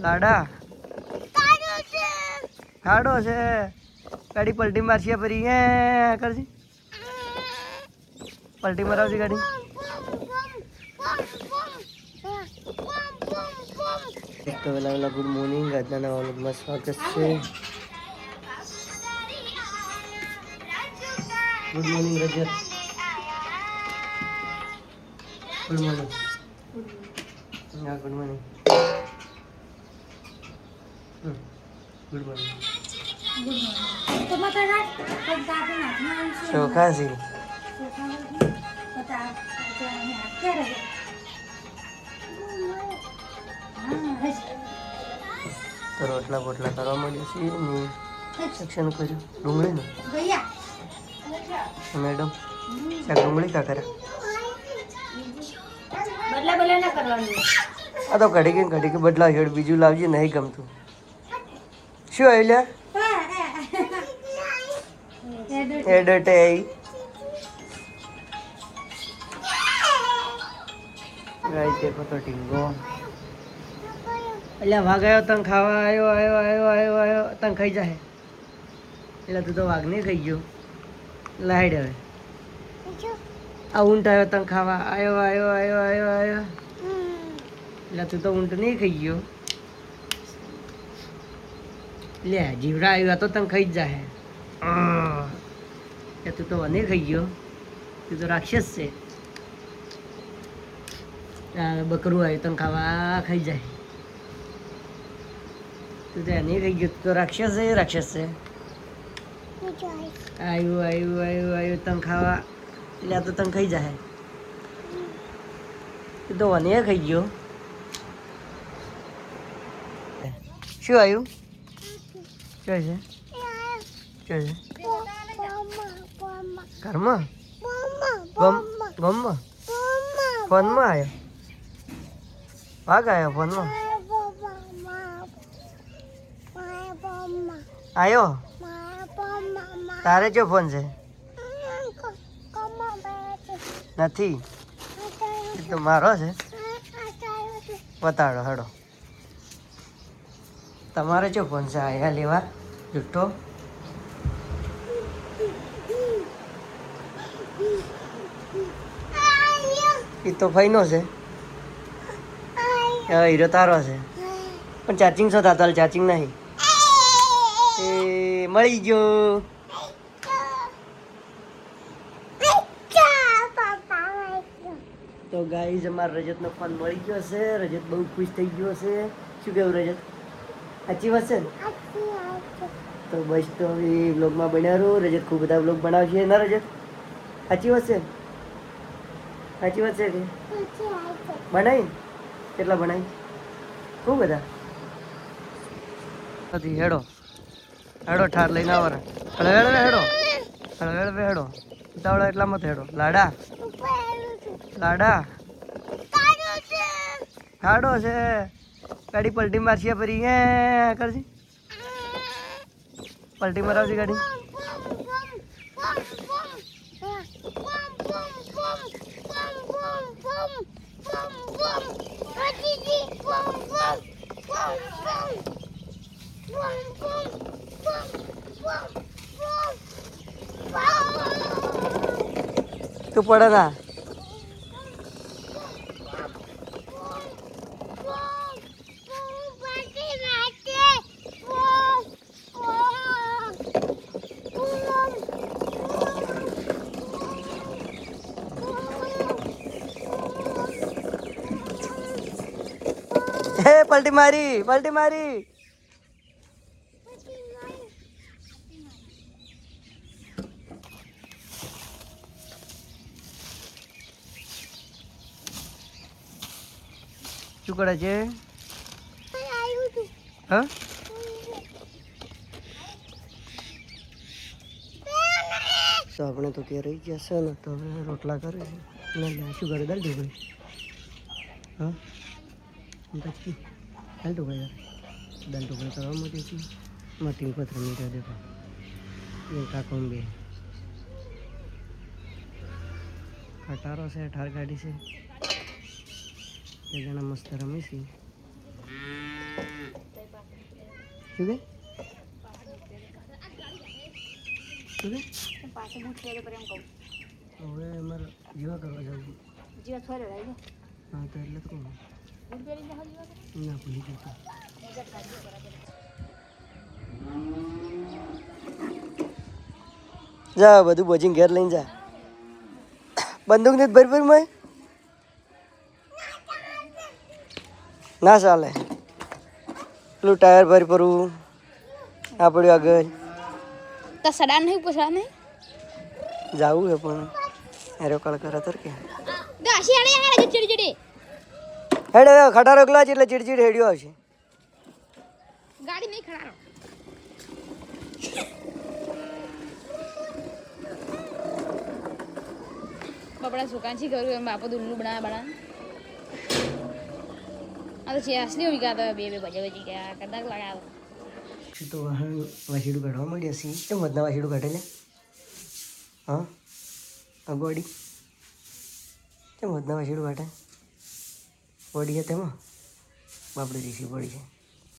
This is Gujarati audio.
લાડા ખાડો છે ગાડી પલટી મારશે ફરી એ કરજી પલટી મારાવજી ગાડી તો વેલા વેલા ગુડ મોર્નિંગ આજના નવા વ્લોગમાં સ્વાગત છે ગુડ મોર્નિંગ રજત ગુડ મોર્નિંગ હા ગુડ મોર્નિંગ ગુડ મોર્નિંગ ચોખાસી તો રોટલા બોટલા કરવા માંડ્યું છે ને સેક્શન કર્યું ડુંગળીનું મેડમ શાક ડુંગળી કા કરે આ તો ઘડી કે બદલા હેડ બીજું લાવજે નહીં ગમતું શું આવી લે એડટે ગાઈ દેખો તો ટીંગો એટલે વાઘ આવ્યો તને ખાવા આવ્યો તને ખાઈ જાય એટલે તું તો વાઘ નહીં ખાઈ ગયો લાઈડ હવે આ ઊંટ આવ્યો તને ખાવા આવ્યો એટલે તું તો ઊંટ નહીં ખાઈ ગયો લે જીવડા આવ્યો તો તને ખાઈ જ જાય એ તું તો નહીં ખાઈ ગયો તું તો રાક્ષસ છે બકરું આવ્યું તને ખાવા ખાઈ જાય તું તો નહીં ખાઈ ગયો તું તો રાક્ષસ છે આવ્યું તને ખાવા એટલે આ તો તને ખાઈ જાય તું તો નહીં ખાઈ ગયો શું આવ્યું શું છે ઘરમાં ગમમાં ફોનમાં આવ્યો વાઘ આવ્યો ફોનમાં આવ્યો તારે જો ફોન છે નથી એ તો મારો છે બતાડો હેડો તમારે જો ફોન છે આયા લેવા જુઠ્ઠો એ તો ફઈનો છે હીરો તારો છે પણ ચાર્જિંગ છો તાલ ચાર્જિંગ નહીં એ મળી ગયો તો ગાઈઝ અમારા રજતનો ફોન મળી ગયો છે રજત બહુ ખુશ થઈ ગયો છે શું કેવું રજત સાચી વાત છે ને તો બસ તો એ બ્લોગમાં બન્યા રહો રજત ખૂબ બધા બ્લોગ બનાવશે ના રજત સાચી વાત છે સાચી વાત છે કે બનાવી કેટલા બનાવી ખૂબ બધા નથી હેડો હેડો ઠાર લઈને આવરા હેડો ઉતાવળા એટલા મત હેડો લાડા ખાડો છે ગાડી પલટી મારશે ફરી એ કરજી પલટી મારાવજી ગાડી તું પડે ના પલટી મારી શું કરે છે હા તો આપણે તો ક્યાં રહી ગયા છે ને તો હવે રોટલા કરે છે શું કરે દાલ ઢોકળી હા પછી દાલ ઢોકળી કરવા માટે છે માટી પત્ર મીઠા દેખો એ કાકોમ બે ખટારો છે ઠાર ગાડી છે એ જણા મસ્ત રમી છે શું કે પાછું બૂટ પહેર્યો પર એમ કહું હવે અમારે જીવા કરવા જવું જીવા થોડે રહ્યો હા તો એટલે તો કહું બૂટ પહેરીને જાઓ જીવા ના ભૂલી ગયો તો. મજા કાઢી બરાબર જા બધું બોજીને ઘેર લઈને જા બંદૂક નથી ભરી ભરી મેં ના ચાલે પેલું ટાયર ભરી ભરવું આ પડ્યું આગળ તો સડા નહીં પૂછવા નહીં જવું હે પણ એરો કાળ કરે તર કે દાશી આને યાર ચડી ચડી હેડે ખટારો એકલો છે એટલે ચીડચીડ હેડ્યો આવશે ગાડી નહીં ખડારો બપડા સુકાંચી કરું એમ બાપો દુલ્લુ બના આ તો છે અસલી વિકા તો બે બજે બજી ગયા કદાક લગાવો તો વાહન વાસીડું કાઢવા માંડ્યા છીએ કેમ વધના વાસીડું કાઢે લે હા આ બોડી કેમ વધના વાસીડું કાઢે બોડી છે તેમાં બાપડી રીસી બોડી છે